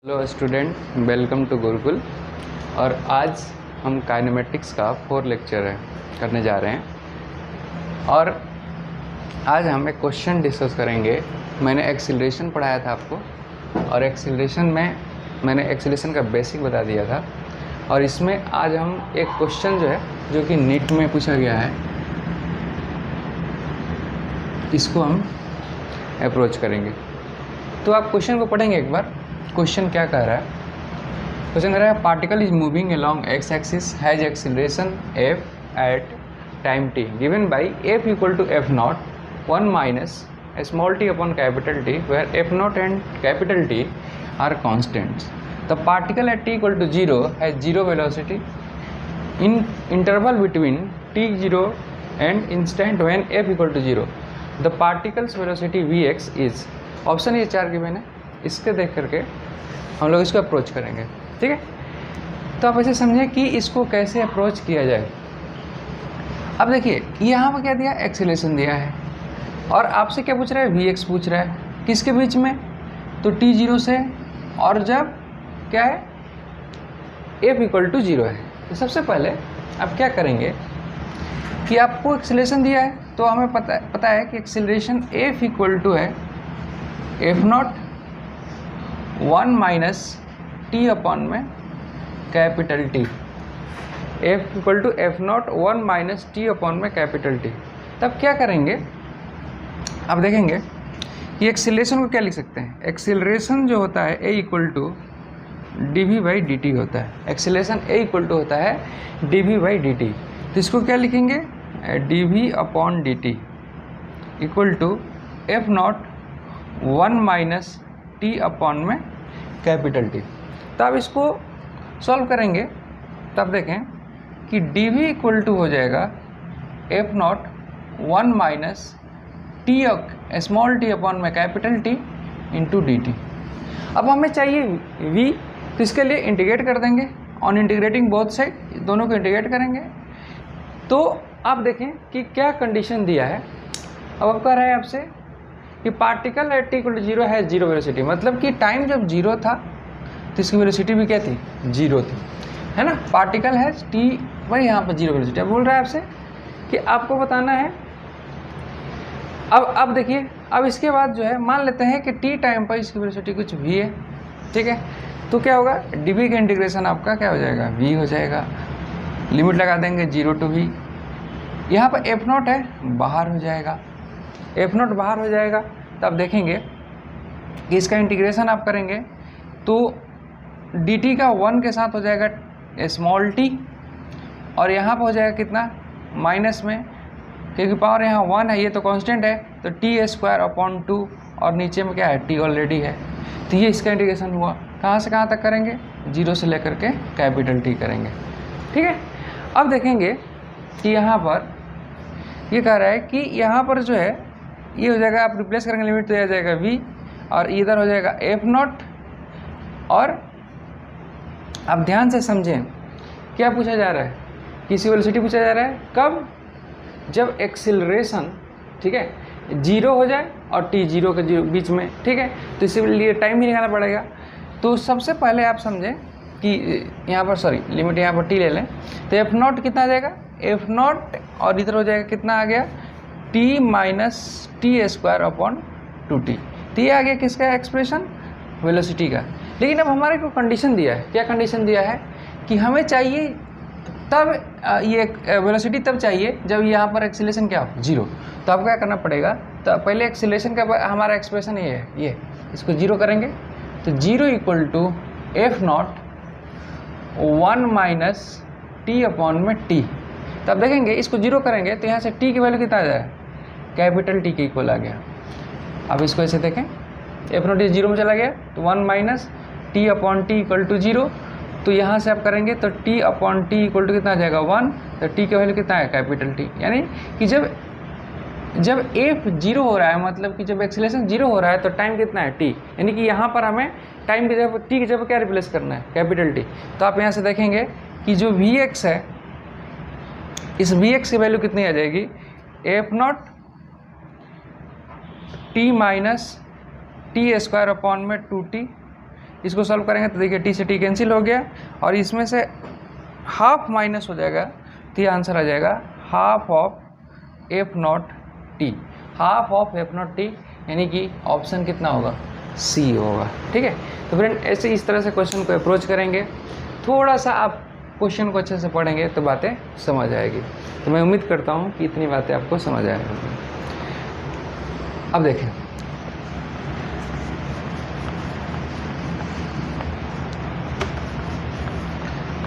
Hello student, welcome to Gurukul. और आज हम काइनेमेटिक्स का 4 लेक्चर करने जा रहे हैं। और आज हम एक क्वेश्चन डिस्कस करेंगे। मैंने एक्सीलरेशन पढ़ाया था आपको, और एक्सीलरेशन में मैंने एक्सीलरेशन का बेसिक बता दिया था। और इसमें आज हम एक क्वेश्चन जो कि नीट में पूछा गया है, इसको हम अप्रोच करेंगे। तो आप क्वेश्चन को पढ़ेंगे एक बार। क्वेश्चन क्या कह रहा है? क्वेश्चन कह रहा है particle is moving along x axis has acceleration f at time t given by f equal to f not 1 minus small t upon capital T where f nought and capital T are constants. The particle at t equal to 0 has 0 velocity in interval between t0 and instant when f equal to 0। The particles velocity vx is, option ये 4 given है। इसके देख करके हम लोग इसको approach करेंगे, ठीक है। तो आप ऐसे समझें कि इसको कैसे अप्रोच किया जाए। अब देखिए यहाँ पर क्या दिया, एक्सीलरेशन दिया है, और आपसे क्या पूछ रहा है, vx पूछ रहा है। किसके बीच में? तो t0 से, और जब क्या है, f इक्वल टू 0 है। तो सबसे पहले आप क्या करेंगे कि आपको एक्सीलरेशन दिया है, तो हमें पता है कि एक्सीलरेशन f इक्वल टू है f not 1 minus t upon में capital T। f equal to f not 1 minus t upon में कैपिटल T। तब क्या करेंगे, आप देखेंगे कि एक्सीलरेशन को क्या लिख सकते हैं। एक्सीलरेशन जो होता है a equal to dv by dt होता है। एक्सीलरेशन a इक्वल टू होता है dv बाई dt। तो इसको क्या लिखेंगे, dv upon dt equal to f not 1 minus t upon में कैपिटल T। तब इसको सॉल्व करेंगे, तब देखें कि dv इक्वल टू हो जाएगा f not 1 minus T small t upon में कैपिटल T इंटू dt। अब हमें चाहिए v, तो इसके लिए इंटीग्रेट कर देंगे। ऑन इंटीग्रेटिंग बोथ साइड, दोनों को इंटीग्रेट करेंगे। तो आप देखें कि क्या कंडीशन दिया है। अब कह रहा है आपसे कि particle at t equal to 0 है 0 वेलोसिटी, मतलब कि टाइम जब 0 था तो इसकी वेलोसिटी भी क्या थी, 0 थी, है ना। पार्टिकल है t, वही यहाँ पर 0 वेलोसिटी। अब बोल रहा है आपसे कि आपको बताना है। अब देखिए, अब इसके बाद जो है, मान लेते हैं कि t टाइम पर इसकी वेलोसिटी कुछ v है, ठीक है। तो क्या होगा, dv का इंटीग्रेशन आपका क्या हो जाएगा, v हो जाएगा। लिमिट लगा देंगे 0 टू v। यहाँ पर f नॉट है, बाहर हो जाएगा, f नॉट बाहर हो जाएगा। तो आप देखेंगे कि इसका इंटीग्रेशन आप करेंगे तो dt का 1 के साथ हो जाएगा स्मॉल t, और यहाँ पर हो जाएगा कितना, माइनस में, क्योंकि पावर यहाँ 1 है, ये तो कांस्टेंट है, तो t स्क्वायर अपॉन 2, और नीचे में क्या है, t ऑलरेडी है। तो ये इसका इंटीग्रेशन हुआ। कहाँ से कहाँ तक करेंगे, 0 से लेकर के कैपिटल T करेंगे, ठीक है। अब देखेंगे कि यहाँ पर ये कह रहा है कि यहाँ पर जो है, ये हो जाएगा, आप रिप्लेस करेंगे लिमिट तो यह जाएगा v, और इधर हो जाएगा f नॉट। और आप ध्यान से समझें क्या पूछा जा रहा है, किसी वेलोसिटी पूछा जा रहा है। कब, जब एक्सीलरेशन, ठीक है, 0 हो जाए और t 0 के बीच में, ठीक है। तो इसी लिए टाइम भी निकालना पड़ेगा। तो सबसे पहले आप समझें कि यहाँ पर, सॉरी, लिमिट यहाँ पर t ले लें, तो f नॉट कितना आ जाएगा, f नॉट, और इधर हो जाएगा कितना आ गया, t minus T square upon 2t। तो ये आ गया किसका एक्सप्रेशन, वेलोसिटी का। लेकिन अब हमारे को कंडीशन दिया है, क्या कंडीशन दिया है कि हमें चाहिए तब, ये वेलोसिटी तब चाहिए जब यहाँ पर एक्सीलरेशन क्या हो, 0। तो अब क्या करना पड़ेगा, तो पहले एक्सीलरेशन का हमारा एक्सप्रेशन ये है, ये इसको 0 करेंगे। तो 0 equal to f not 1 minus t upon में t। तब देखेंगे इसको 0 करेंगे तो यहाँ से t की वैल्यू कितना आ जाए, कैपिटल T के इक्वल आ गया। अब इसको ऐसे देखें, f नॉट 0 में चला गया, तो 1 minus t upon t equal to 0। तो यहाँ से आप करेंगे तो t upon t equal to कितना आ जाएगा, 1। तो t की वैल्यू कितना है, कैपिटल T। यानी कि जब f 0 हो रहा है, मतलब कि जब एक्सीलरेशन 0 हो रहा है, तो टाइम कितना है, t। यानी कि यहाँ पर हमें टाइम की जगह t की जगह क्या रिप्लेस करना है, कैपिटल T। तो आप यहाँ से देखेंगे कि जो vx है, इस vx की वैल्यू कितनी आ जाएगी, f not t minus T square upon में 2t इसको सॉल्व करेंगे तो देखिए टी से टी कैंसिल हो गया और इसमें से हाफ माइनस हो जाएगा, तो ये आंसर आ जाएगा half of F not T, half of F not T, यानी कि ऑप्शन कितना होगा, सी होगा। ठीक है, तो फ्रेंड ऐसे इस तरह से क्वेश्चन को अप्रोच करेंगे। थोड़ा सा आप क्वेश्चन को अच्छे से पढ़ेंगे तो बातें समझ आएगी। तो मैं उम्मीद करता हूँ कि इतनी बातें आपको समझ आएगी। अब देखें,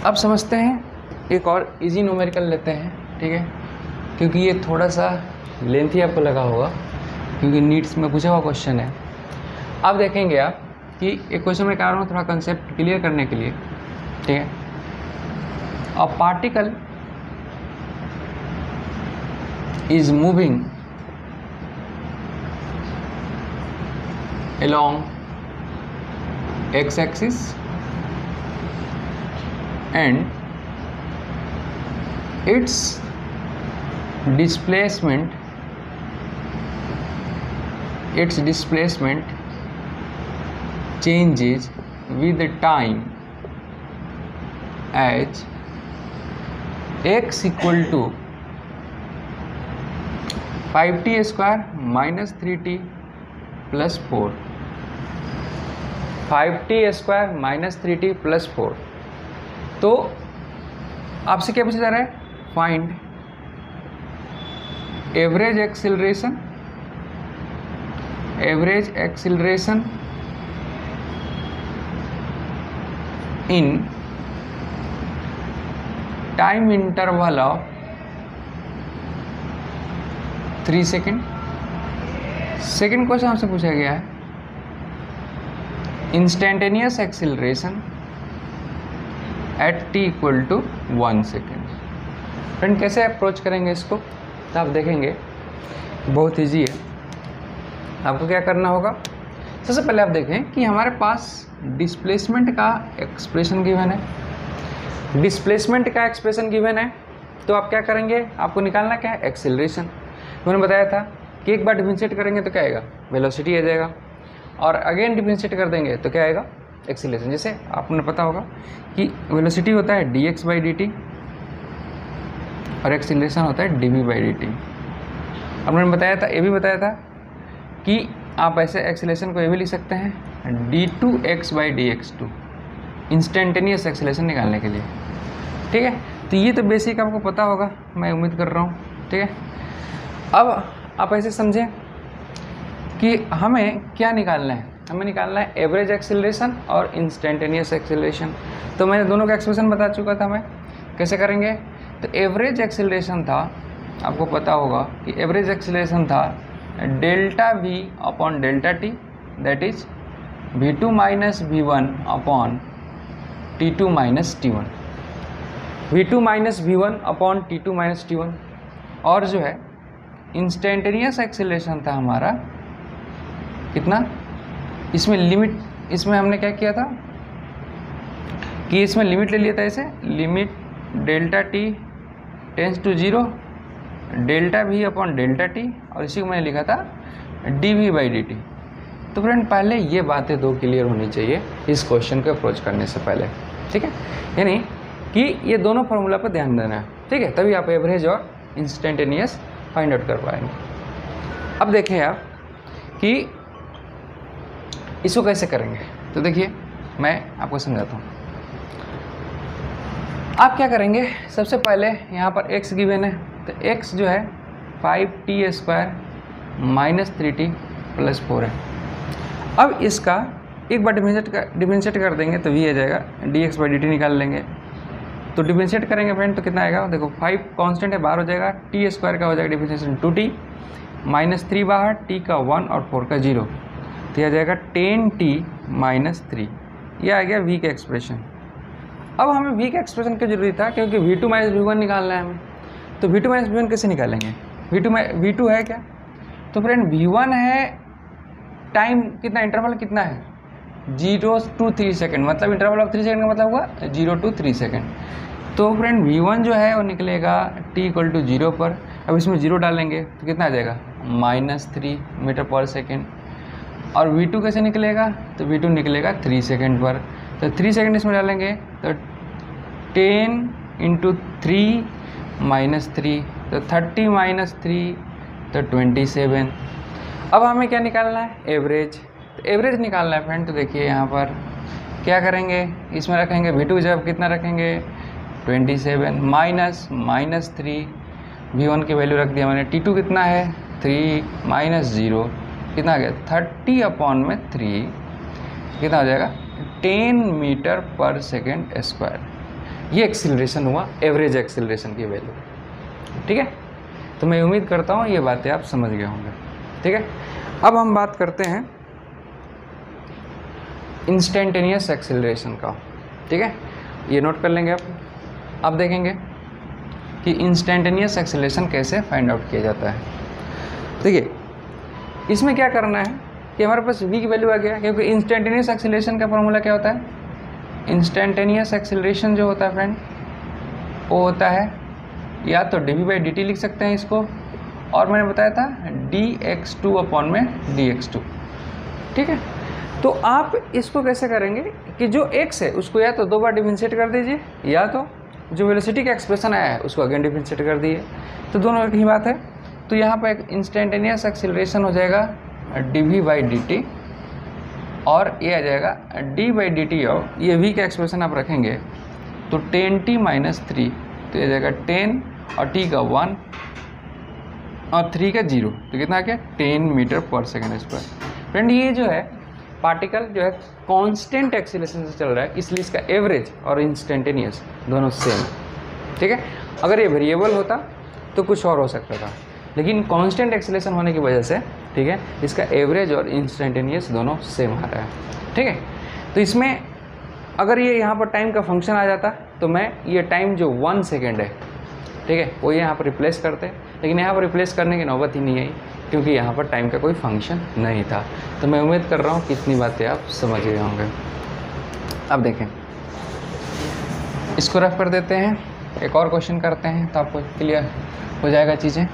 अब समझते हैं, एक और इजी न्यूमेरिकल लेते हैं। ठीक है, क्योंकि ये थोड़ा सा लेंथी आपको लगा होगा, क्योंकि नीट्स में पूछा हुआ क्वेश्चन है। अब देखेंगे आप कि एक क्वेश्चन में क्या थोड़ा कंसेप्ट क्लियर करने के लिए। ठीक है, a particle is moving along x-axis and its displacement changes with the time as x equal to 5t square minus 3t plus 4, 5t square minus 3t plus 4। तो आपसे क्या पूछा जा रहा है, find average acceleration in time interval of 3 second. Second question आपसे पूछा गया है instantaneous acceleration at t equal to 1 second. Friend कैसे अप्रोच करेंगे इसको, तो आप देखेंगे बहुत इजी है। आपको क्या करना होगा, सबसे पहले आप देखें कि हमारे पास डिस्प्लेसमेंट का एक्सप्रेशन गिवन है, डिस्प्लेसमेंट का एक्सप्रेशन गिवन है। तो आप क्या करेंगे, आपको निकालना क्या है, एक्सिलरेशन। मैंने बताया था कि एक बार डिफरेंशिएट करेंगे तो क्या आएगा, वेलोसिटी आ जाएगा, और अगेन डिफरेंशिएट कर देंगे तो क्या आएगा, एक्सीलरेशन। जैसे आपने पता होगा कि वेलोसिटी होता है dx बाई dt और एक्सीलरेशन होता है dv बाई dt। अब मैंने बताया था, ये भी बताया था कि आप ऐसे एक्सीलरेशन को ये भी लिख सकते हैं d2x by dx2, instantaneous acceleration निकालने के लिए। ठीक है, तो ये तो बेसिक आपको पता होगा, मैं उम्मीद कर रहा हूँ। ठीक है, अब आप ऐसे समझें कि हमें क्या निकालना है, हमें निकालना है एवरेज एक्सीलरेशन और इंस्टेंटेनियस एक्सीलरेशन। तो मैंने दोनों का एक्सप्रेशन बता चुका था, मैं कैसे करेंगे। तो एवरेज एक्सीलरेशन था, आपको पता होगा कि एवरेज एक्सीलरेशन था delta v upon delta T, that is v2 minus v1 upon t2 minus t1, v2 minus v1 upon t2 minus t1। और जो है इंस्टेंटेनियस एक्सीलरेशन था हमारा कितना, इसमें लिमिट, इसमें हमने क्या किया था कि इसमें लिमिट ले लिया था, ऐसे limit delta t tends to 0 delta v upon delta t, और इसी को मैंने लिखा था d v by d t. तो फ्रेंड पहले ये बातें दो क्लियर होनी चाहिए इस क्वेश्चन को अप्रोच करने से पहले। ठीक है, यानी कि ये दोनों फार्मूला पर ध्यान देना है। ठीक है, तभी आप एवरेज और इंस्टेंटेनियस फाइंड आउट कर पाएंगे। अब देखें आप कि इसको कैसे करेंगे। तो देखिए मैं आपको समझाता हूँ। आप क्या करेंगे, सबसे पहले यहाँ पर x गिवन है, तो x जो है 5t square minus 3t plus 4 है। अब इसका एक बार डिफरेंशिएट कर देंगे तो v आ जाएगा, dx बाई dt निकाल लेंगे। तो डिफरेंशिएट करेंगे फ्रेंड तो कितना आएगा, देखो 5 कांस्टेंट है, बाहर हो जाएगा, t स्क्वायर का हो जाएगा डिफरेंशिएशन 2t माइनस 3 बाहर, t का 1 और 4 का 0, तो यह आ जाएगा 10t माइनस 3। ये आ गया v का एक्सप्रेशन। अब हमें v का एक्सप्रेशन क्यों जरूरी था, क्योंकि v2 माइनस v1 निकालना है हमें। तो v2 माइनस v1 कैसे निकालेंगे, v2 है क्या, तो फ्रेंड v1 है टाइम कितना, इंटरवल कितना है 0 to 3 सेकेंड, मतलब इंटरवल ऑफ 3 सेकेंड का मतलब हुआ 0 to 3 सेकेंड। तो फ्रेंड v1 जो है वो निकलेगा t इक्वल टू 0 पर। अब इसमें 0 डालेंगे तो कितना आ जाएगा -3 मीटर पर सेकेंड। और V2 कैसे निकलेगा, तो V2 निकलेगा 3 सेकेंड पर, तो 3 सेकेंड इसमें डालेंगे तो 10 × 3 - 3, तो 30 - 3 तो 27। अब हमें क्या निकालना है, एवरेज। तो एवरेज निकालना है फ्रेंड, तो देखिए यहाँ पर क्या करेंगे, इसमें रखेंगे V2 जब कितना रखेंगे 27 माइनस 3, V1 की वैल्यू रख दिया मैंने, T2 कितना है 3 - 0 कितना आ गया 30/3 कितना हो जाएगा 10 मीटर पर सेकेंड स्क्वायर। ये एक्सीलरेशन हुआ, एवरेज एक्सीलरेशन की वैल्यू। ठीक है, तो मैं उम्मीद करता हूँ ये बातें आप समझ गए होंगे। ठीक है, अब हम बात करते हैं इंस्टेंटेनियस एक्सीलरेशन का। ठीक है, ये नोट कर लेंगे आप। अब देखेंगे कि इंस्टेंटेनियस एक्सीलरेशन कैसे फाइंड आउट किया जाता है। देखिए, इसमें क्या करना है कि हमारे पास v की वैल्यू आ गया, क्योंकि इंस्टेंटेनियस एक्सीलरेशन का फॉर्मूला क्या होता है, इंस्टेंटेनियस एक्सीलरेशन जो होता है फ्रेंड वो होता है या तो dv/dt लिख सकते हैं इसको, और मैंने बताया था dx2/dx2। ठीक है, तो आप इसको कैसे करेंगे कि जो x है उसको या तो 2 बार डिफरेंशिएट कर दीजिए, या तो जो वेलोसिटी का एक्सप्रेशन आया है उसको अगेन डिफरेंशिएट कर दिए, तो दोनों एक ही बात है। तो यहाँ पर एक इंस्टेंटेनियस एक्सीलरेशन हो जाएगा dv/dt, और ये आ जाएगा d/dt ऑफ ये v का एक्सप्रेशन आप रखेंगे तो 10t - 3, तो ये जाएगा 10 और t का 1 और 3 का 0, तो कितना आ गया 10 मीटर पर सेकेंड स्क्वायर। फ्रेंड ये जो है पार्टिकल जो है कांस्टेंट एक्सीलरेशन से चल रहा है, इसलिए इसका एवरेज और इंस्टेंटेनियस दोनों सेम। ठीक है, अगर ये वेरिएबल होता तो कुछ और हो सकता था, लेकिन कांस्टेंट एक्सीलरेशन होने की वजह से ठीक है इसका एवरेज और इंस्टेंटेनियस दोनों सेम आ रहा है। ठीक है, तो इसमें अगर ये यहाँ पर टाइम का फंक्शन आ जाता तो मैं ये टाइम जो 1 सेकेंड है ठीक है वो यहाँ पर रिप्लेस करते, लेकिन यहाँ पर रिप्लेस करने की नौबत ही नहीं आई क्योंकि यहाँ पर टाइम का कोई फंक्शन नहीं था। तो मैं उम्मीद कर रहा हूँ कि इतनी बातें आप समझ गए होंगे। अब देखें, इसको रफ कर देते हैं, एक और क्वेश्चन करते हैं तो आपको क्लियर हो जाएगा चीज़ें।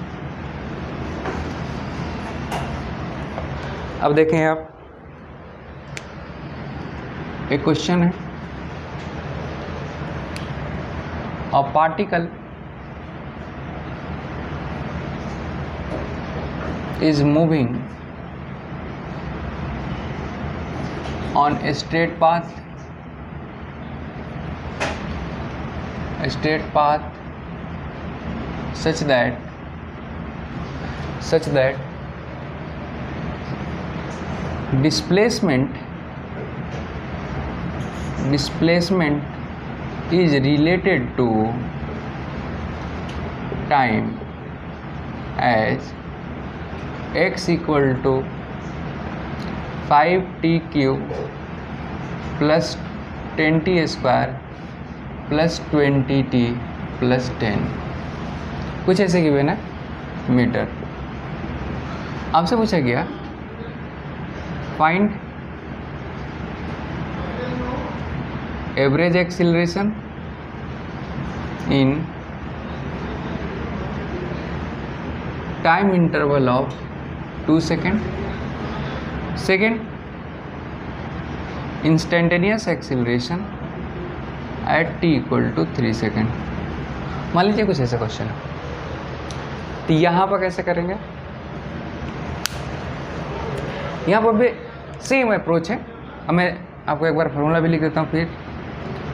अब देखें आप, एक क्वेश्चन है, a particle is moving on a straight path such that displacement is related to time as x equal to 5t³ plus 10t² plus 20t plus 10, कुछ ऐसे गिवन है मीटर। आपसे पूछा गया find average acceleration in time interval of 2 second, second instantaneous acceleration at t = 3 सेकेंड। मान लीजिए कुछ ऐसा क्वेश्चन है, तो यहाँ पर कैसे करेंगे, यहाँ पर भी सेम अप्रोच है। अब मैं आपको एक बार फॉर्मूला भी लिख देता हूँ फिर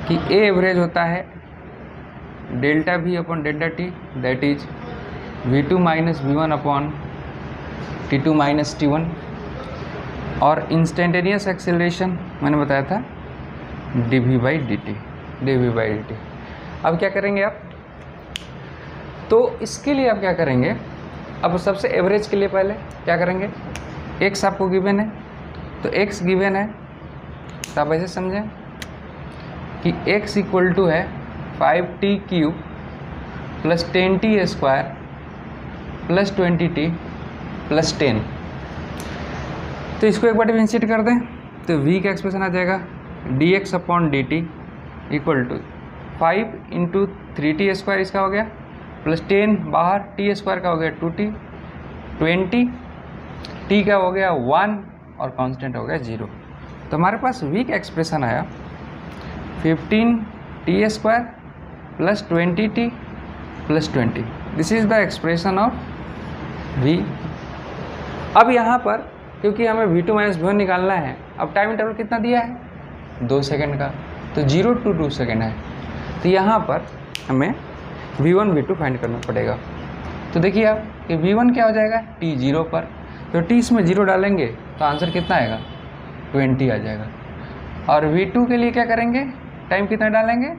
कि ए एवरेज होता है ΔV/ΔT that is V2 - V1 T2 - T1, और इंस्टेंटेनियस एक्सीलरेशन मैंने बताया था dV/dt। अब क्या करेंगे आप, तो इसके लिए आप क्या करेंगे, अब सबसे एवरेज के लिए पहले क्या करेंगे, x आपको गिवन है, तो x गिवन है तो आप ऐसे समझें कि x इक्वल टू है 5t³ plus 10t² plus 20t plus 10। तो इसको एक बार डिफरेंशिएट कर दें तो v का एक्सप्रेशन आ जाएगा dx/dt इक्वल टू 5 × 3t² इसका हो गया प्लस 10 बाहर t² का हो गया 2t, 20 t का हो गया 1 और कांस्टेंट हो गया 0। तो हमारे पास v का एक्सप्रेशन आया 15t² plus 20t plus 20। This is the expression of v। अब यहाँ पर क्योंकि हमें v2 माइनस v1 निकालना है, अब टाइम इंटरवल कितना दिया है 2 सेकेंड का, तो 0 to 2 सेकेंड है। तो यहाँ पर हमें v1 v2 फाइंड करना पड़ेगा। तो देखिए आप कि v1 क्या हो जाएगा t 0 पर, तो t इसमें 0 डालेंगे तो आंसर कितना आएगा 20 आ जाएगा। और v2 के लिए क्या करेंगे, टाइम कितना डालेंगे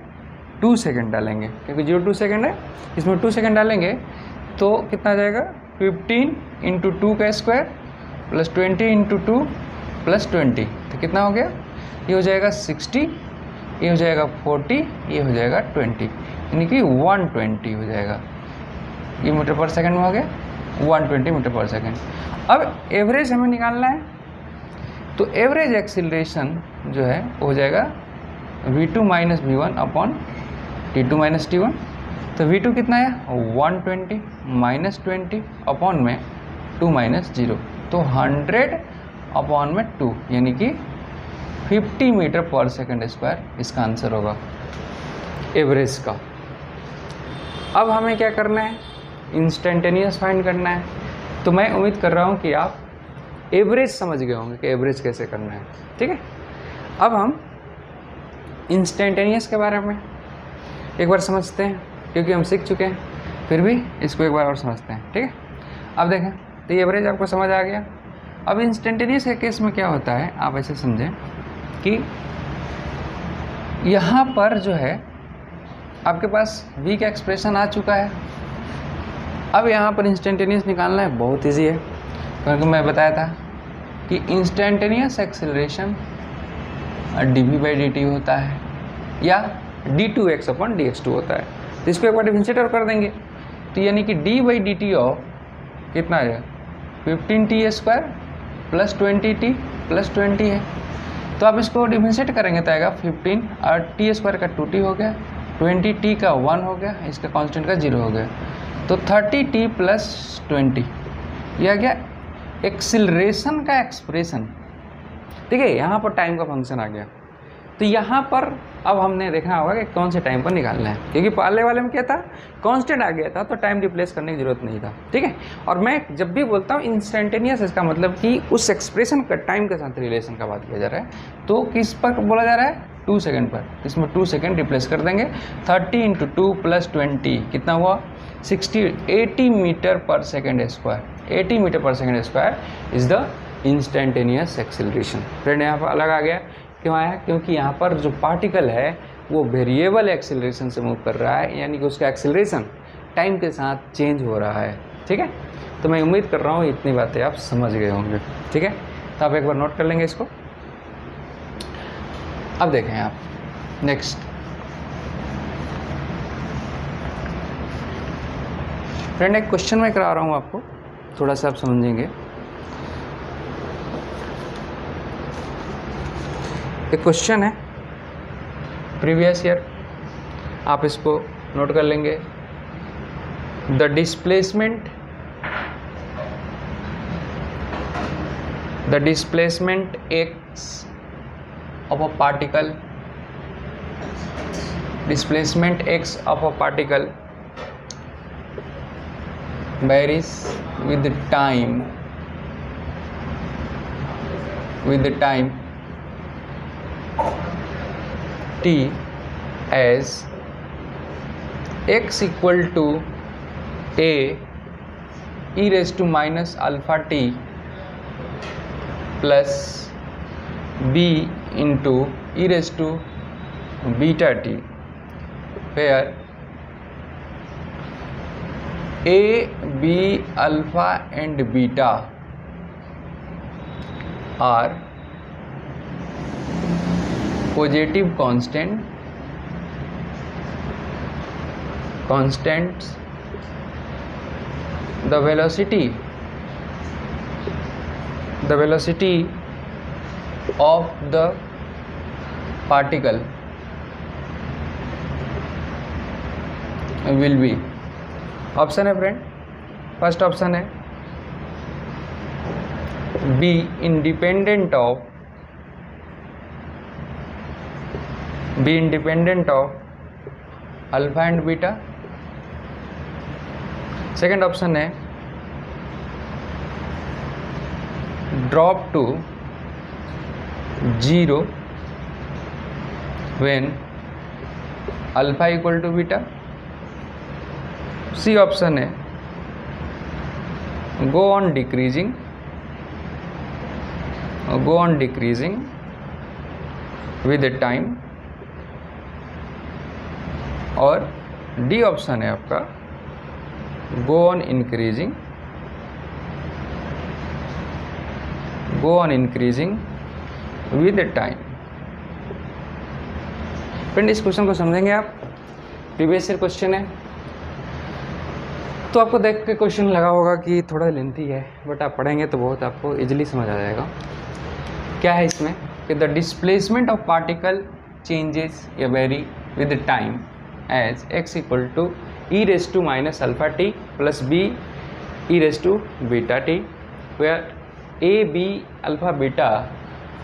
2 सेकेंड डालेंगे, क्योंकि 0 2 सेकेंड है, इसमें 2 सेकेंड डालेंगे तो कितना आ जाएगा 15 × 2 का स्क्वायर प्लस 20 × 2 प्लस 20। तो कितना हो गया, ये हो जाएगा 60, ये हो जाएगा 40, ये हो जाएगा 20, यानी कि 120 हो जाएगा। ये मीटर पर सेकंड में हो गया 120 मीटर पर सेकंड। अब एवरेज हमें निकालना है, तो एवरेज एक्सीलरेशन जो है हो जाएगा v2 minus v1 upon t2 minus t1। तो v2 कितना है 120 माइनस 20 अपॉन में 2 माइनस 0, तो 100 अपॉन में 2 यानी कि 50 मीटर पर सेकंड स्क्वायर इसका आंसर होगा एवरेज का। अब हमें क्या करना है, इंस्टेंटेनियस फाइंड करना है। तो मैं उम्मीद कर रहा हूँ कि आप एवरेज समझ गए होंगे कि एवरेज कैसे करना है, ठीक है। अब हम इंस्टेंटेनियस के बारे में एक बार समझते हैं, क्योंकि हम सीख चुके हैं, फिर भी इसको एक बार और समझते हैं, ठीक है। अब देखें, तो ये एवरेज आपको समझ आ गया। अब इंस्टेंटेनियस के केस में क्या होता है, आप ऐसे समझें कि यहाँ पर जो है आपके पास v का एक्सप्रेशन आ चुका है। अब यहाँ पर इंस्टेंटेनियस निकालना है, बहुत ईजी है, क्योंकि मैं बताया था कि इंस्टेंटेनियस एक्सेलरेशन dv/dt होता है या d2x/dx2 होता है। तो इसको एक बार डिफरेंशिएट और कर देंगे, तो यानी कि d/dt ऑफ कितना है 15t² प्लस 20t प्लस 20 है। तो आप इसको डिफरेंशिएट करेंगे तो आएगा 15 और t² का 2t हो गया, 20t का 1 हो गया, इसका कांस्टेंट का 0 हो गया, तो 30t प्लस 20 यह आ गया एक्सिलरेशन का एक्सप्रेशन, ठीक है। यहाँ पर टाइम का फंक्शन आ गया। तो यहाँ पर अब हमने देखना होगा कि कौन से टाइम पर निकालना है, क्योंकि पहले वाले में क्या था कांस्टेंट आ गया था, तो टाइम रिप्लेस करने की जरूरत नहीं था, ठीक है। और मैं जब भी बोलता हूँ इंस्टेंटेनियस, इसका मतलब कि उस एक्सप्रेशन का टाइम के साथ रिलेशन का बात किया जा रहा है। तो किस पर बोला जा रहा है 2 सेकेंड पर, इसमें 2 सेकेंड रिप्लेस कर देंगे। 30 × 2 प्लस 20 कितना हुआ 80 मीटर पर सेकेंड स्क्वायर। 80 मीटर पर second square is the instantaneous acceleration. Friend यहाँ पर अलग आ गया, क्यों आया, क्योंकि यहाँ पर जो पार्टिकल है वो वेरिएबल एक्सेलरेशन से मूव कर रहा है, यानी कि उसका एक्सेलरेशन टाइम के साथ चेंज हो रहा है, ठीक है। तो मैं उम्मीद कर रहा हूँ इतनी बातें आप समझ गए होंगे, ठीक है। तो आप एक बार नोट कर लेंगे इसको। अब देखें आप नेक्स्ट, फ्रेंड एक क्वेश्चन मैं करा रहा हूँ आपको, थोड़ा सा आप समझेंगे। एक क्वेश्चन है प्रीवियस ईयर, आप इसको नोट कर लेंगे। The displacement x of a particle, displacement x of a particle varies with the time t as x equal to a e raised to minus alpha t plus b into e raised to beta t, where a, b, alpha and beta are positive constants. The velocity of the particle will be, option है friend, first option है be independent of alpha and beta. Second option है drop to 0 when alpha equal to beta. C option है go on decreasing with the time। और D option है आपका go on increasing with the time। Friend इस question को समझेंगे आप, previous year question है, तो आपको देख के क्वेश्चन लगा होगा कि थोड़ा लेंथी है, बट आप पढ़ेंगे तो बहुत आपको इजीली समझ आ जाएगा। क्या है इसमें कि the displacement of particle changes या vary with time as x equal to e raise to minus alpha t plus b e raise to beta t, where a b alpha beta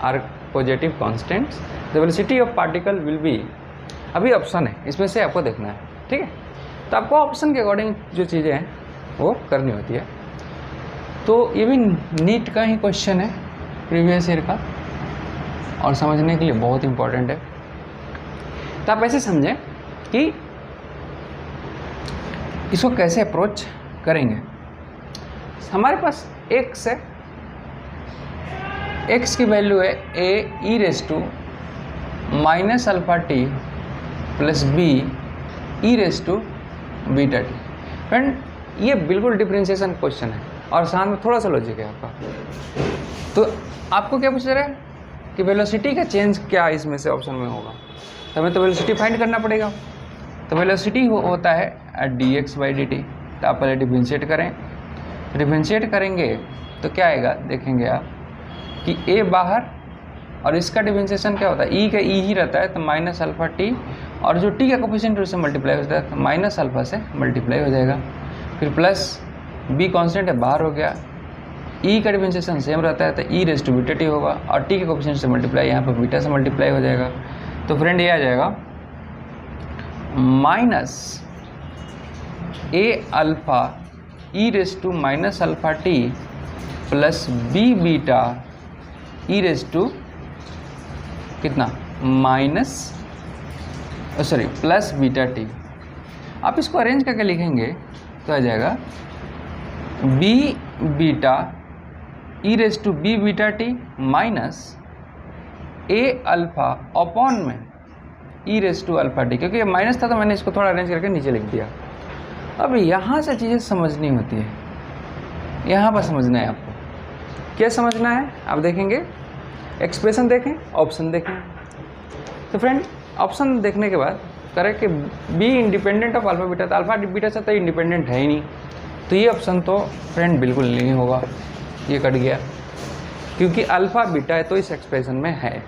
are positive constants. The velocity of particle will be, अभी option है इसमें से आपको देखना है, ठीक है। तो आपको ऑप्शन के अकॉर्डिंग जो चीज़ें हैं वो करनी होती है। तो ये भी नीट का ही क्वेश्चन है, प्रीवियस ईयर का, और समझने के लिए बहुत इंपॉर्टेंट है। तो आप ऐसे समझें कि इसको कैसे अप्रोच करेंगे। हमारे पास x है, x की वैल्यू है a e raise to minus alpha t plus b e raise to beta t. Friend ये बिल्कुल डिफरेंशिएशन क्वेश्चन है और साथ में थोड़ा सा लॉजिक है आपका। तो आपको क्या पूछ रहा है कि वेलोसिटी का चेंज क्या इसमें से ऑप्शन में होगा, तो हमें तो वेलोसिटी फाइंड करना पड़ेगा। तो वेलोसिटी होता है dx बाई dt। तो आप पहले डिफरेंशिएट करें, डिफरेंशिएट करेंगे तो क्या आएगा, देखेंगे आप कि a बाहर, और इसका डिफरेंशिएशन क्या होता है, e का e ही रहता है, तो माइनस अल्फा टी, और जो t का कोफिशिएंट उससे मल्टीप्लाई होता है तो माइनस अल्फा से मल्टीप्लाई हो जाएगा। फिर प्लस b कांस्टेंट है, बाहर हो गया, e का डिफरेंशिएशन सेम रहता है तो e raise to beta t होगा, और t के कोफिशिएंट से मल्टीप्लाई यहाँ पर बीटा से मल्टीप्लाई हो जाएगा। तो फ्रेंड ये आ जाएगा minus a alpha e raise to minus alpha t plus b beta e raise to कितना minus sorry plus beta t. आप इसको अरेंज करके लिखेंगे तो आ जाएगा b beta e raise to b beta t minus a alpha upon में e raise to alpha t, क्योंकि ये माइनस था तो मैंने इसको थोड़ा अरेंज करके नीचे लिख दिया। अब यहाँ से चीज़ें समझनी होती है, यहाँ पर समझना है आपको। क्या समझना है आप देखेंगे, एक्सप्रेशन देखें, ऑप्शन देखें। तो फ्रेंड ऑप्शन देखने के बाद करें कि be independent of alpha beta, तो अल्फा बीटा से तो इंडिपेंडेंट है ही नहीं, तो ये ऑप्शन तो फ्रेंड बिल्कुल नहीं होगा, ये कट गया, क्योंकि अल्फा बीटा है तो इस एक्सप्रेशन में है।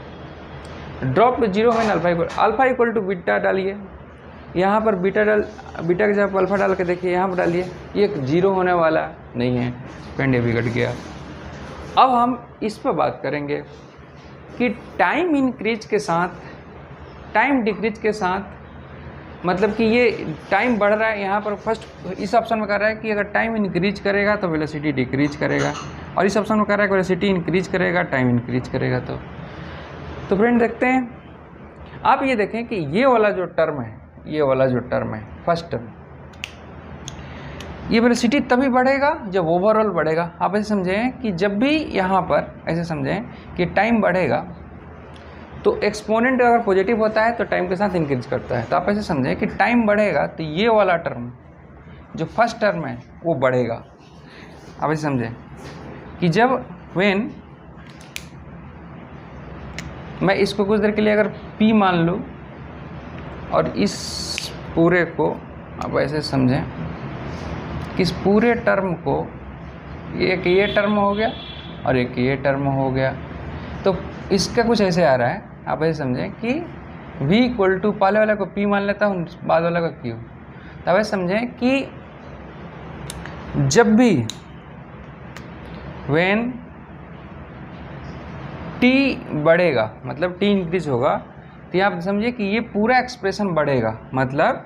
ड्रॉप टू 0 में अल्फा इक्वल टू बीटा डालिए, यहाँ पर बीटा की जगह अल्फा डाल के देखिए, यहाँ पर डालिए, ये 0 होने वाला नहीं है, फ्रेंड ये भी कट गया। अब हम इस पर बात करेंगे कि टाइम इंक्रीज के साथ, टाइम डिक्रीज के साथ, मतलब कि ये टाइम बढ़ रहा है, यहाँ पर फर्स्ट इस ऑप्शन में कर रहा है कि अगर टाइम इंक्रीज करेगा तो वेलोसिटी डिक्रीज करेगा, और इस ऑप्शन में कर रहा है कि वेलोसिटी इंक्रीज करेगा टाइम इंक्रीज करेगा। तो फ्रेंड देखते हैं, आप ये देखें कि ये वाला जो टर्म है, ये वाला जो टर्म है फर्स्ट टर्म, ये वेलोसिटी तभी बढ़ेगा जब ओवरऑल बढ़ेगा। आप ऐसे समझें कि जब भी यहाँ पर ऐसे समझें कि टाइम बढ़ेगा तो एक्सपोनेंट अगर पॉजिटिव होता है तो टाइम के साथ इंक्रीज करता है। तो आप ऐसे समझें कि टाइम बढ़ेगा तो ये वाला टर्म जो फर्स्ट टर्म है वो बढ़ेगा। आप ऐसे समझें कि जब व्हेन मैं इसको कुछ देर के लिए अगर P मान लूँ और इस पूरे को आप ऐसे समझें कि इस पूरे टर्म को एक ये टर्म हो गया और एक ये टर्म हो गया, तो इसका कुछ ऐसे आ रहा है। आप ऐसे समझें कि v इक्वल टू पहले वाला को P मान लेता हूँ, बाद वाला को Q। तो आप ऐसे समझें कि जब भी व्हेन टी बढ़ेगा मतलब टी इंक्रीज होगा, तो आप समझिए कि ये पूरा एक्सप्रेशन बढ़ेगा, मतलब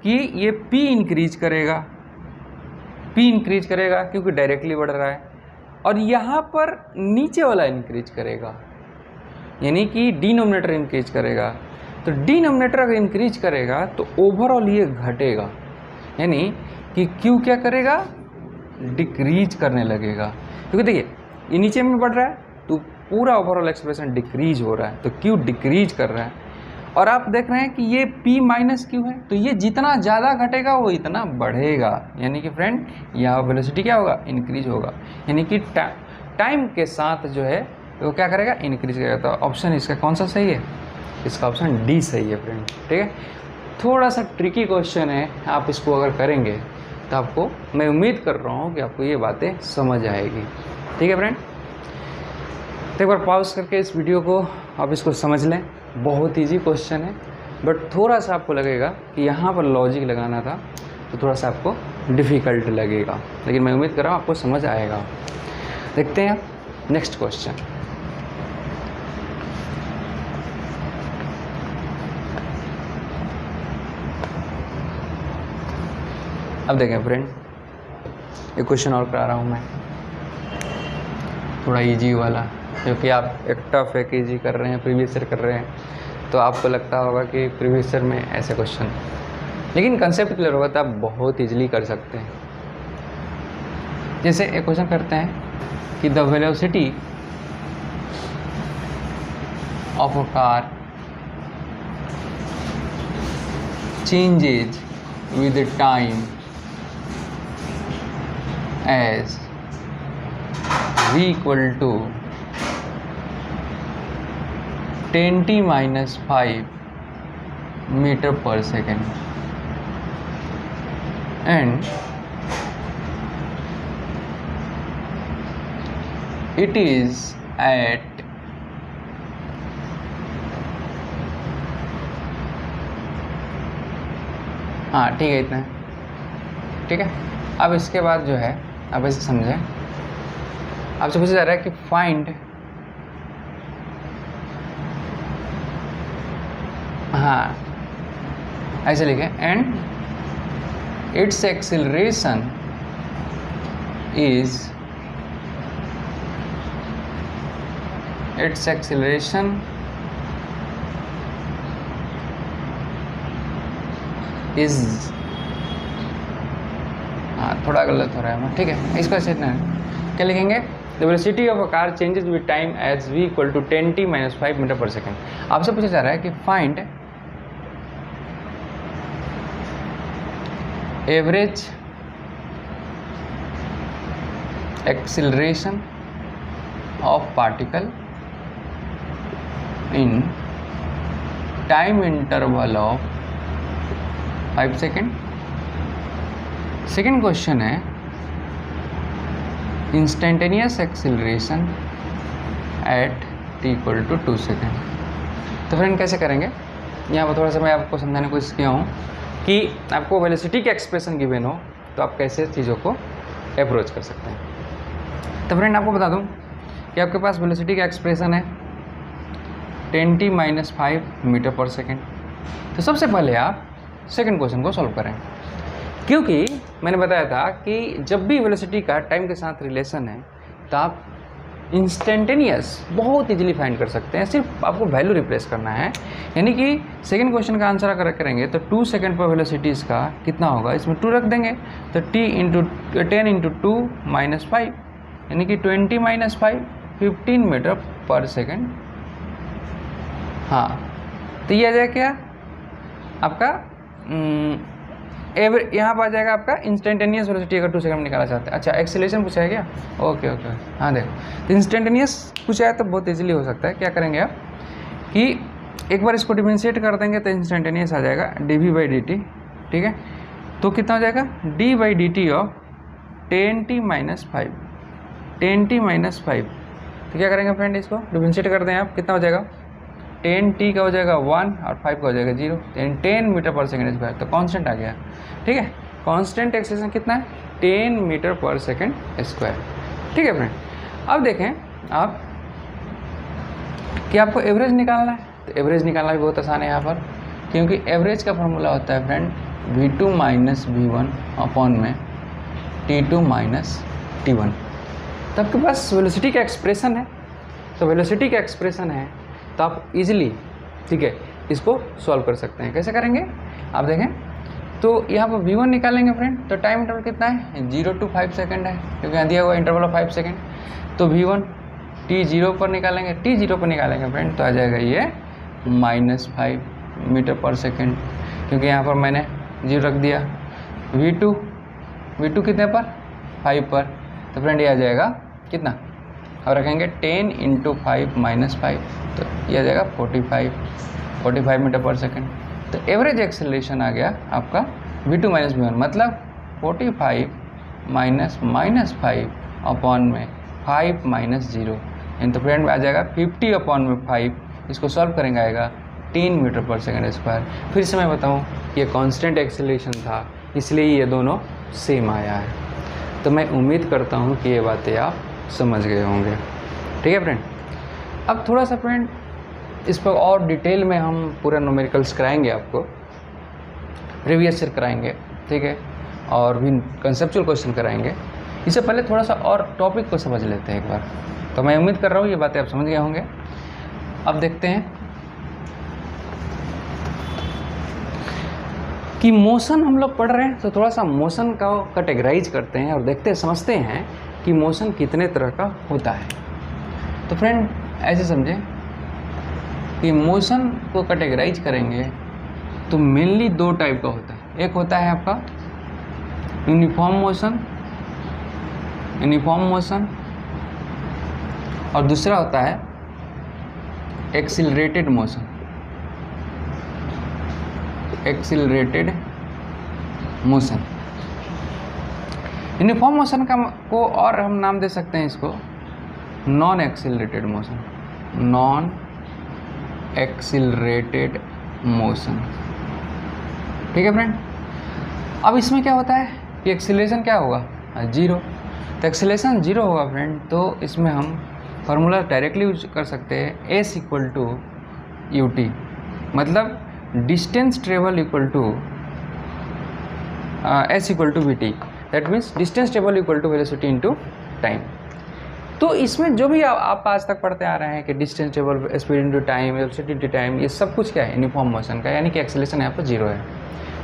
कि ये पी इंक्रीज करेगा, पी इंक्रीज करेगा क्योंकि डायरेक्टली बढ़ रहा है, और यहाँ पर नीचे वाला इंक्रीज करेगा, यानी कि डिनोमिनेटर इंक्रीज करेगा। तो डिनोमिनेटर अगर इंक्रीज करेगा तो ओवरऑल ये घटेगा, यानी कि क्यू क्या करेगा, डिक्रीज करने लगेगा, क्योंकि देखिए ये नीचे में बढ़ रहा है तो पूरा ओवरऑल एक्सप्रेशन डिक्रीज हो रहा है, तो क्यू डिक्रीज कर रहा है। और आप देख रहे हैं कि ये P माइनस क्यू है, तो ये जितना ज़्यादा घटेगा वो इतना बढ़ेगा, यानी कि फ्रेंड यहाँ वेलोसिटी क्या होगा, इंक्रीज होगा, यानी कि टाइम के साथ जो है वो क्या करेगा, इंक्रीज करेगा। तो ऑप्शन इसका कौन सा सही है, इसका ऑप्शन डी सही है फ्रेंड। ठीक है, थोड़ा सा ट्रिकी क्वेश्चन है, आप इसको अगर करेंगे तो आपको, मैं उम्मीद कर रहा हूँ कि आपको ये बातें समझ आएगी। ठीक है फ्रेंड, तो एक बार पॉज करके इस वीडियो को आप इसको समझ लें, बहुत इजी क्वेश्चन है, बट थोड़ा सा आपको लगेगा कि यहाँ पर लॉजिक लगाना था, तो थोड़ा सा आपको डिफ़िकल्ट लगेगा, लेकिन मैं उम्मीद कर रहा हूँ आपको समझ आएगा। देखते हैं आप नेक्स्ट क्वेश्चन। अब देखें फ्रेंड, एक क्वेश्चन और करा रहा हूँ मैं, थोड़ा इजी वाला, क्योंकि आप एक टफ एक इजी कर रहे हैं, प्रीवियस ईयर कर रहे हैं, तो आपको लगता होगा कि प्रीवियस ईयर में ऐसे क्वेश्चन, लेकिन कंसेप्ट क्लियर होगा तो आप बहुत इजीली कर सकते हैं। जैसे एक क्वेश्चन करते हैं कि the velocity of a car changes with time as v equal to 10t minus 5 meter per second, and it is at हाँ ठीक है, इतना ठीक है। अब इसके बाद जो है, अब ऐसे समझें, आपसे पूछा जा रहा है कि फाइंड, हाँ ऐसे लिखें, and it's acceleration is, it's acceleration is, हाँ थोड़ा गलत हो रहा है, ठीक है, इसको ऐसे क्या लिखेंगे, the velocity of a car changes with time as v equal to 10t minus 5 metre पर सेकेंड। आपसे पूछा जा रहा है कि find average acceleration of particle in time interval of 5 second. Second question है instantaneous acceleration at t equal to 2 second. तो friend कैसे करेंगे, यहाँ पर थोड़ा सा मैं आपको समझाने की कोशिश किया हूँ कि आपको वेलोसिटी के एक्सप्रेशन गिवन हो तो आप कैसे चीज़ों को अप्रोच कर सकते हैं। तो फ्रेंड आपको बता दूँ कि आपके पास वेलोसिटी का एक्सप्रेशन है 10t माइनस 5 मीटर पर सेकेंड। तो सबसे पहले आप सेकेंड क्वेश्चन को सॉल्व करें, क्योंकि मैंने बताया था कि जब भी वेलोसिटी का टाइम के साथ रिलेशन है तो आप इंस्टेंटेनियस बहुत इजीली फाइंड कर सकते हैं, सिर्फ आपको वैल्यू रिप्लेस करना है। यानी कि सेकंड क्वेश्चन का आंसर अगर करेंगे तो 2 सेकंड पर वेलोसिटी इसका कितना होगा, इसमें 2 रख देंगे तो t इंटू 2 माइनस 5, यानी कि 20 माइनस 5 15 मीटर पर सेकेंड। हाँ तो ये आ जाएगा क्या आपका यहाँ पर आ जाएगा आपका इंस्टेंटेनियस वेलोसिटी अगर 2 सेकंड में निकाला चाहते हैं। अच्छा एक्सेलरेशन पूछा है क्या, ओके ओके, हाँ देखो तो इंस्टेंटेनियस पूछा है तो बहुत इजीली हो सकता है। क्या करेंगे आप कि एक बार इसको डिफरेंशिएट कर देंगे तो इंस्टेंटेनियस आ जाएगा dv/dt, ठीक है। तो कितना हो जाएगा d/dt of 10t minus 5, 10t minus 5। तो क्या करेंगे फ्रेंड, इसको डिफरेंशिएट कर दें आप, कितना हो जाएगा 10t का हो जाएगा 1 और 5 का हो जाएगा 0, 10 मीटर पर सेकेंड स्क्वायर। तो कांस्टेंट आ गया, ठीक है। कांस्टेंट एक्सेलरेशन कितना है 10 मीटर पर सेकेंड स्क्वायर, ठीक है फ्रेंड। अब देखें आप कि आपको एवरेज निकालना है, तो एवरेज निकालना भी बहुत आसान है यहाँ पर, क्योंकि एवरेज का फॉर्मूला होता है friend v2 minus v1 upon में t2 माइनस t1। तो आपके पास वेलोसिटी का एक्सप्रेशन है, तो वेलोसिटी का एक्सप्रेशन है तो आप इजीली, ठीक है, इसको सॉल्व कर सकते हैं। कैसे करेंगे आप देखें, तो यहाँ पर v1 निकालेंगे फ्रेंड, तो टाइम इंटरवल कितना है 0 to 5 सेकेंड है, क्योंकि यहाँ दिया हुआ इंटरवल ऑफ 5 सेकेंड। तो v1 t0 पर निकालेंगे, t0 पर निकालेंगे फ्रेंड, तो आ जाएगा ये -5 मीटर पर सेकेंड, क्योंकि यहाँ पर मैंने 0 रख दिया। v2 कितने पर 5 पर, तो फ्रेंड ये आ जाएगा कितना, और रखेंगे 10 × 5 - 5, तो ये आ जाएगा 45 मीटर पर सेकेंड। तो एवरेज एक्सेलरेशन आ गया आपका v2 माइनस v1, मतलब 45 माइनस 5 अपॉन में 5 माइनस 0, यानी तो फ्रेंड आ जाएगा 50 अपॉन में 5, इसको सॉल्व करेंगे आएगा 3 मीटर पर सेकेंड स्क्वायर। फिर से मैं बताऊँ, ये कांस्टेंट एक्सेलरेशन था, इसलिए ये दोनों सेम आया है। तो मैं उम्मीद करता हूँ कि ये बातें आप समझ गए होंगे, ठीक है फ्रेंड। अब थोड़ा सा फ्रेंड इस पर और डिटेल में हम पूरा न्यूमेरिकल्स कराएंगे, आपको प्रीवियस ईयर कराएंगे, ठीक है, और भी कंसेप्चुअल क्वेश्चन कराएंगे। इससे पहले थोड़ा सा और टॉपिक को समझ लेते हैं एक बार। तो मैं उम्मीद कर रहा हूँ ये बातें आप समझ गए होंगे। अब देखते हैं कि मोशन हम लोग पढ़ रहे हैं, तो थोड़ा सा मोशन का कैटेगराइज करते हैं और देखते समझते हैं कि मोशन कितने तरह का होता है। तो फ्रेंड ऐसे समझें कि मोशन को कैटेगराइज करेंगे तो मेनली 2 टाइप का होता है। एक होता है आपका यूनिफॉर्म मोशन और दूसरा होता है एक्सिलरेटेड मोशन। यूनिफॉर्म मोशन का को और हम नाम दे सकते हैं इसको नॉन एक्सिलरेटेड मोशन, ठीक है फ्रेंड। अब इसमें क्या होता है कि एक्सीलरेशन क्या होगा 0, तो एक्सीलरेशन 0 होगा फ्रेंड, तो इसमें हम फार्मूला डायरेक्टली यूज कर सकते हैं s = ut, मतलब distance travel equal to s = vt, that means distance travel equal to velocity into time. तो इसमें जो भी आप आज तक पढ़ते आ रहे हैं कि distance travel, speed into time, velocity into time, ये सब कुछ क्या है यूनिफॉर्म मोशन का, यानी कि एक्सेलरेशन यहाँ पर 0 है,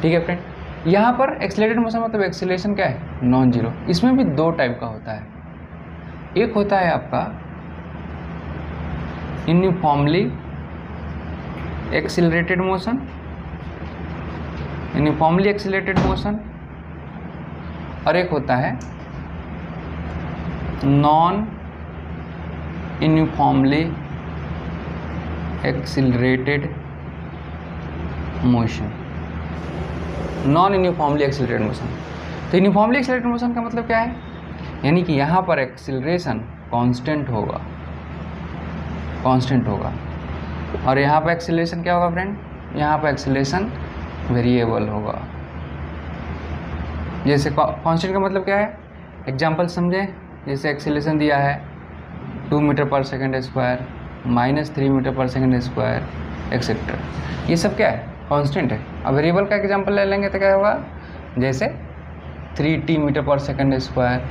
ठीक है फ्रेंड। यहाँ पर एक्सेलरेटेड मोशन मतलब एक्सेलरेशन क्या है नॉन जीरो। इसमें भी 2 टाइप का होता है, एक होता है आपका यूनिफॉर्मली एक्सेलरेटेड मोशन, और एक होता है non uniformly accelerated motion. Non uniformly accelerated motion, तो यूनिफॉर्मली एक्सेलरेटेड मोशन का मतलब क्या है, यानी कि यहाँ पर एक्सेलरेशन कांस्टेंट होगा, और यहाँ पर एक्सेलरेशन क्या होगा फ्रेंड, यहाँ पर एक्सेलरेशन वेरिएबल होगा। जैसे कांस्टेंट का मतलब क्या है, एग्जांपल समझें, जैसे एक्सेलरेशन दिया है 2 मीटर पर सेकेंड स्क्वायर, -3 मीटर पर सेकेंड स्क्वायर, एक्सेट्रा, ये सब क्या है कांस्टेंट है। अब वेरिएबल का एग्जांपल ले लेंगे तो क्या होगा, जैसे 3t मीटर पर सेकेंड स्क्वायर,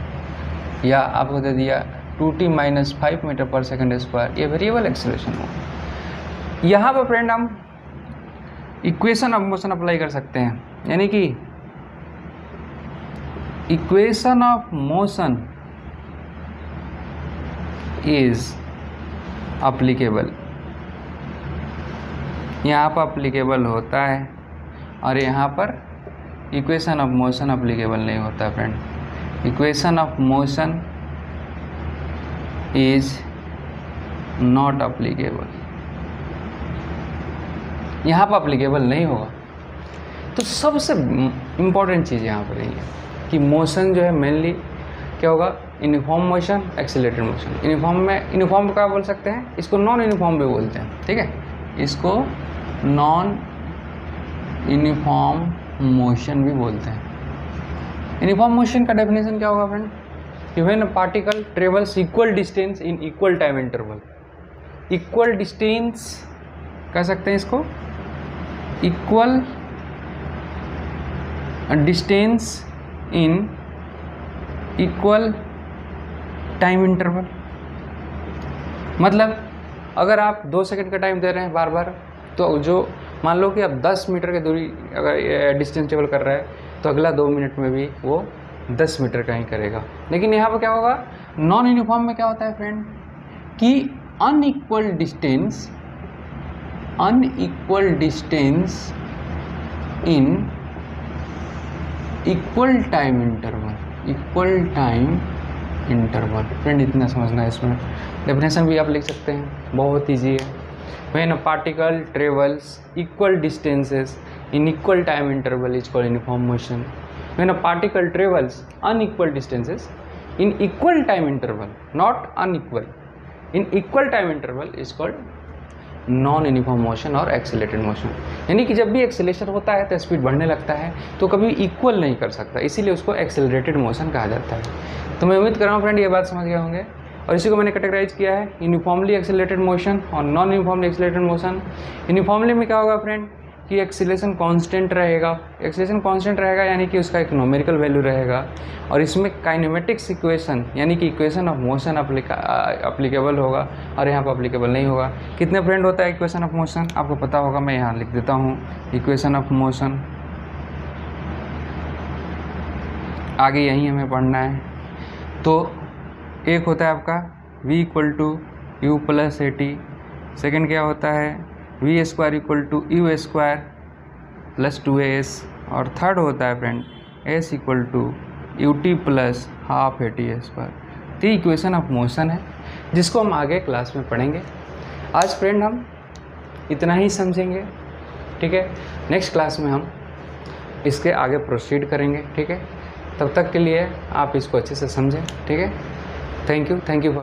या आपको दे दिया 2t - 5 मीटर पर सेकेंड स्क्वायर, ये वेरिएबल एक्सेलरेशन होगा। यहाँ पर फ्रेंड हम इक्वेशन ऑफ मोशन अप्लाई कर सकते हैं, यानी कि equation of motion is applicable, यहाँ पर अप्लीकेबल होता है, और यहाँ पर इक्वेशन ऑफ मोशन अप्लीकेबल नहीं होता friend. Equation of motion is not applicable, यहाँ पर अप्लीकेबल नहीं होगा। तो सबसे इम्पॉर्टेंट चीज़ यहाँ पर यही है कि मोशन जो है मेनली क्या होगा, uniform motion, accelerated motion. Uniform का बोल सकते हैं, इसको नॉन यूनिफॉर्म भी बोलते हैं, ठीक है, इसको नॉन यूनिफॉर्म मोशन भी बोलते हैं। यूनिफॉर्म मोशन का डेफिनेशन क्या होगा फ्रेंड, कि when a particle travels equal distance in equal time interval, equal distance कह सकते हैं इसको, equal distance in equal time interval. मतलब अगर आप 2 सेकंड का टाइम दे रहे हैं बार बार, तो जो मान लो कि आप 10 मीटर की दूरी अगर डिस्टेंस ट्रेवल कर रहा है, तो अगला 2 मिनट में भी वो 10 मीटर का ही करेगा। लेकिन यहाँ पर क्या होगा, नॉन यूनिफॉर्म में क्या होता है फ्रेंड, कि unequal distance in equal time interval. Friend इतना समझना है, इसमें डेफिनेशन भी आप लिख सकते हैं, बहुत ईजी है। When a particle travels equal distances in equal time interval is called uniform motion. When a particle travels unequal distances in equal time interval, not unequal, in equal time interval is called non uniform motion और accelerated motion. यानी कि जब भी acceleration होता है तो speed बढ़ने लगता है, तो कभी इक्वल नहीं कर सकता, इसीलिए उसको एक्सेलरेटेड मोशन कहा जाता है। तो मैं उम्मीद कर रहा हूँ फ्रेंड ये बात समझ गए होंगे। और इसी को मैंने कैटेगराइज किया है यूनिफॉर्मली एक्सेलरेटेड मोशन और non uniformly accelerated motion. Uniformly में क्या होगा फ्रेंड, कि एक्सेलरेशन कांस्टेंट रहेगा। एक्सेलरेशन कांस्टेंट रहेगा यानी कि उसका एक न्यूमेरिकल वैल्यू रहेगा, और इसमें काइनेमेटिक्स इक्वेशन यानी कि इक्वेशन ऑफ मोशन अप्लीकेबल होगा, और यहाँ पर अप्लीकेबल नहीं होगा। कितने फ्रेंड होता है इक्वेशन ऑफ मोशन, आपको पता होगा, मैं यहाँ लिख देता हूँ इक्वेशन ऑफ मोशन, आगे यहीं हमें पढ़ना है। तो एक होता है आपका v equal to u plus a t, second क्या होता है v square equal to u square plus 2as, और थर्ड होता है friend s equal to u t plus half a t square. तो ये इक्वेशन ऑफ मोशन है, जिसको हम आगे क्लास में पढ़ेंगे। आज फ्रेंड हम इतना ही समझेंगे, ठीक है। नेक्स्ट क्लास में हम इसके आगे प्रोसीड करेंगे, ठीक है। तब तक के लिए आप इसको अच्छे से समझें, ठीक है। Thank you.